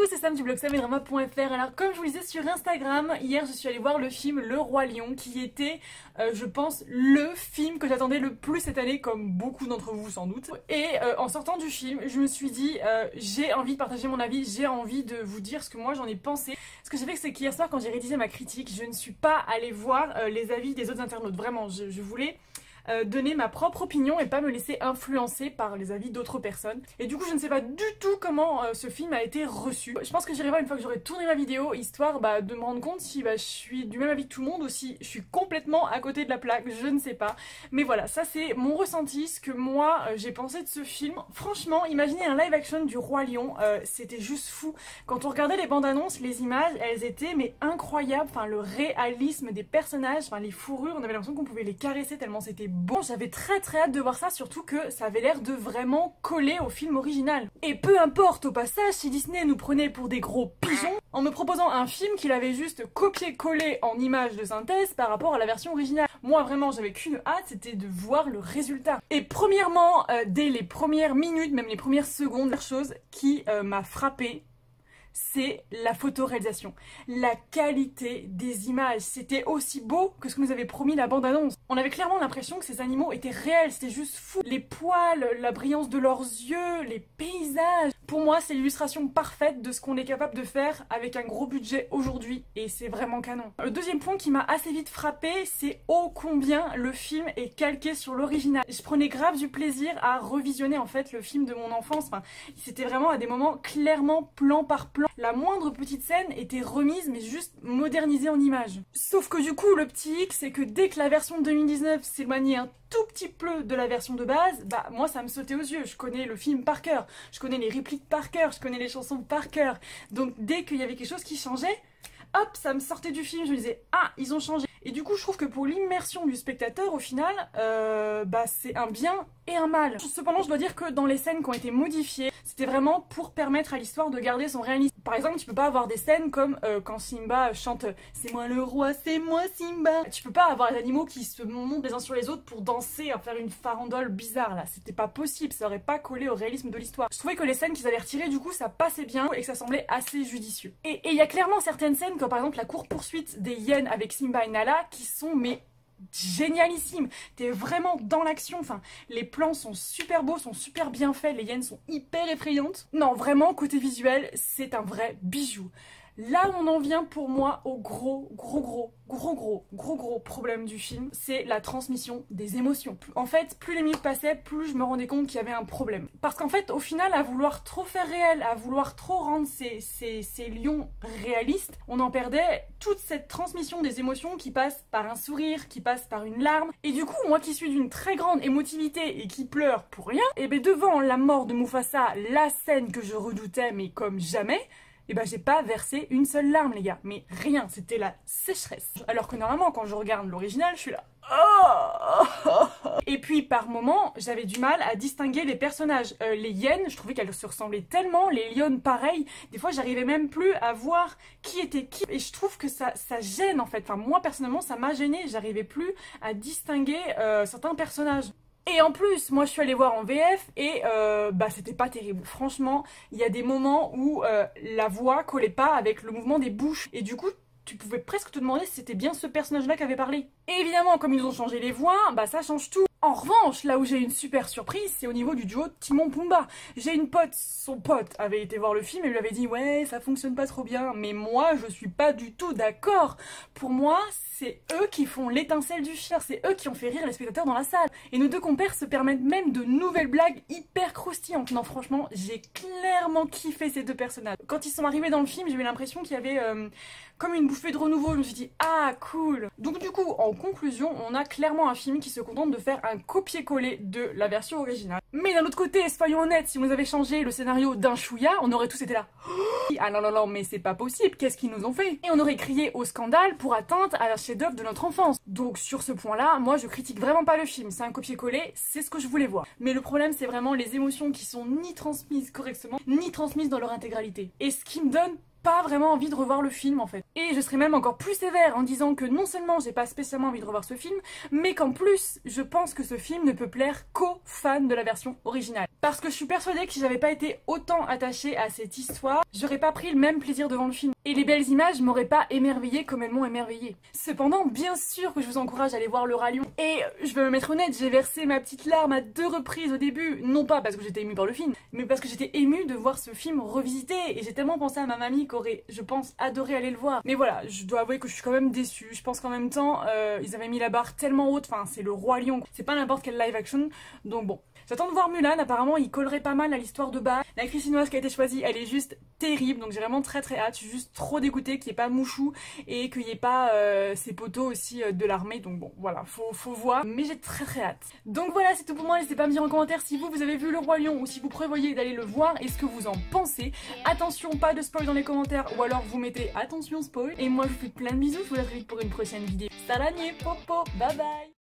Coucou, c'est Sam du blog sameddrama.fr. Alors comme je vous le disais sur Instagram, hier je suis allée voir le film Le Roi Lion qui était, je pense, le film que j'attendais le plus cette année, comme beaucoup d'entre vous sans doute. Et en sortant du film, je me suis dit, j'ai envie de partager mon avis, j'ai envie de vous dire ce que moi j'en ai pensé. Ce que j'ai fait, c'est qu'hier soir quand j'ai rédigé ma critique, je ne suis pas allée voir les avis des autres internautes. Vraiment, je voulais donner ma propre opinion et pas me laisser influencer par les avis d'autres personnes. Et du coup je ne sais pas du tout comment ce film a été reçu. Je pense que j'irai voir une fois que j'aurai tourné ma vidéo, histoire de me rendre compte si je suis du même avis que tout le monde ou si je suis complètement à côté de la plaque, je ne sais pas. Mais voilà, ça c'est mon ressenti, ce que moi j'ai pensé de ce film. Franchement, imaginez un live action du Roi Lion, c'était juste fou. Quand on regardait les bandes annonces, les images, elles étaient mais incroyables, enfin le réalisme des personnages, enfin les fourrures, on avait l'impression qu'on pouvait les caresser tellement c'était bon. J'avais très hâte de voir ça, surtout que ça avait l'air de vraiment coller au film original. Et peu importe au passage si Disney nous prenait pour des gros pigeons en me proposant un film qu'il avait juste copié-collé en images de synthèse par rapport à la version originale. Moi vraiment j'avais qu'une hâte, c'était de voir le résultat. Et premièrement, dès les premières minutes, même les premières secondes, la chose qui m'a frappée, c'est la photoréalisation. La qualité des images, c'était aussi beau que ce que nous avait promis la bande-annonce. On avait clairement l'impression que ces animaux étaient réels, c'était juste fou. Les poils, la brillance de leurs yeux, les paysages. Pour moi, c'est l'illustration parfaite de ce qu'on est capable de faire avec un gros budget aujourd'hui, et c'est vraiment canon. Le deuxième point qui m'a assez vite frappé, c'est ô combien le film est calqué sur l'original. Je prenais grave du plaisir à revisionner en fait le film de mon enfance. Enfin, c'était vraiment à des moments clairement plan par plan. La moindre petite scène était remise mais juste modernisée en images. Sauf que du coup le petit hic c'est que dès que la version de 2019 s'éloignait un tout petit peu de la version de base, moi ça me sautait aux yeux. Je connais le film par cœur, je connais les répliques par cœur, je connais les chansons par cœur. Donc dès qu'il y avait quelque chose qui changeait, hop, ça me sortait du film, je me disais ah ils ont changé. Et du coup je trouve que pour l'immersion du spectateur au final, c'est un bien et un mal. Cependant je dois dire que dans les scènes qui ont été modifiées, c'était vraiment pour permettre à l'histoire de garder son réalisme. Par exemple tu peux pas avoir des scènes comme quand Simba chante c'est moi le roi, c'est moi Simba. Tu peux pas avoir les animaux qui se montent les uns sur les autres pour danser, faire une farandole bizarre là, c'était pas possible, ça aurait pas collé au réalisme de l'histoire. Je trouvais que les scènes qu'ils avaient retirées du coup ça passait bien et que ça semblait assez judicieux. Et il y a clairement certaines scènes comme par exemple la course poursuite des hyènes avec Simba et Nala qui sont mais génialissime, t'es vraiment dans l'action, enfin les plans sont super beaux, sont super bien faits, les hyènes sont hyper effrayantes. Non vraiment côté visuel c'est un vrai bijou. Là où on en vient pour moi au gros problème du film, c'est la transmission des émotions. En fait, plus les minutes passaient, plus je me rendais compte qu'il y avait un problème. Parce qu'en fait, au final, à vouloir trop faire réel, à vouloir trop rendre ces lions réalistes, on en perdait toute cette transmission des émotions qui passe par un sourire, qui passe par une larme. Et du coup, moi qui suis d'une très grande émotivité et qui pleure pour rien, et bien devant la mort de Mufasa, la scène que je redoutais mais comme jamais, et j'ai pas versé une seule larme les gars, mais rien, c'était la sécheresse. Alors que normalement quand je regarde l'original, je suis là Et puis par moments, j'avais du mal à distinguer les personnages. Les hyènes, je trouvais qu'elles se ressemblaient tellement, les lionnes pareil, des fois j'arrivais même plus à voir qui était qui. Et je trouve que ça gêne en fait, enfin moi personnellement ça m'a gêné, j'arrivais plus à distinguer certains personnages. Et en plus, moi je suis allée voir en VF et c'était pas terrible. Franchement, il y a des moments où la voix collait pas avec le mouvement des bouches. Et du coup, tu pouvais presque te demander si c'était bien ce personnage-là qui avait parlé. Et évidemment, comme ils ont changé les voix, ça change tout. En revanche, là où j'ai une super surprise, c'est au niveau du duo Timon-Pumba. J'ai une pote, son pote avait été voir le film et lui avait dit « Ouais, ça fonctionne pas trop bien ». Mais moi, je suis pas du tout d'accord. Pour moi, c'est eux qui font l'étincelle du film, c'est eux qui ont fait rire les spectateurs dans la salle. Et nos deux compères se permettent même de nouvelles blagues hyper croustillantes. Non franchement, j'ai clairement kiffé ces deux personnages. Quand ils sont arrivés dans le film, j'ai eu l'impression qu'il y avait comme une bouffée de renouveau. Je me suis dit « Ah, cool !» Donc du coup, en conclusion, on a clairement un film qui se contente de faire un copier-coller de la version originale. Mais d'un autre côté, soyons honnêtes, si vous avez changé le scénario d'un chouïa, on aurait tous été là « Ah non, mais c'est pas possible, qu'est-ce qu'ils nous ont fait ?» Et on aurait crié au scandale pour atteinte à la chef-d'œuvre de notre enfance. Donc sur ce point-là, moi je critique vraiment pas le film, c'est un copier-coller, c'est ce que je voulais voir. Mais le problème c'est vraiment les émotions qui sont ni transmises correctement, ni transmises dans leur intégralité. Et ce qui me donne pas vraiment envie de revoir le film en fait. Et je serais même encore plus sévère en disant que non seulement j'ai pas spécialement envie de revoir ce film, mais qu'en plus je pense que ce film ne peut plaire qu'aux fans de la version originale. Parce que je suis persuadée que si j'avais pas été autant attachée à cette histoire, j'aurais pas pris le même plaisir devant le film. Et les belles images m'auraient pas émerveillée comme elles m'ont émerveillée. Cependant, bien sûr que je vous encourage à aller voir Le Roi Lion. Et je vais me mettre honnête, j'ai versé ma petite larme à 2 reprises au début. Non pas parce que j'étais émue par le film, mais parce que j'étais émue de voir ce film revisité. Et j'ai tellement pensé à ma mamie qui aurait, je pense, adoré aller le voir. Mais voilà, je dois avouer que je suis quand même déçue. Je pense qu'en même temps, ils avaient mis la barre tellement haute. Enfin, c'est Le Roi Lion. C'est pas n'importe quel live action. Donc bon. J'attends de voir Mulan, apparemment il collerait pas mal à l'histoire de base. L'actrice chinoise qui a été choisie, elle est juste terrible, donc j'ai vraiment très hâte. Je suis juste trop dégoûtée qu'il n'y ait pas Mouchou et qu'il n'y ait pas ces poteaux aussi de l'armée. Donc bon, voilà, faut voir. Mais j'ai très hâte. Donc voilà, c'est tout pour moi. N'hésitez pas à me dire en commentaire si vous avez vu Le Roi Lion ou si vous prévoyez d'aller le voir et ce que vous en pensez. Attention, pas de spoil dans les commentaires ou alors vous mettez attention spoil. Et moi je vous fais plein de bisous, je vous dis à très vite pour une prochaine vidéo. Salut, popo, bye bye.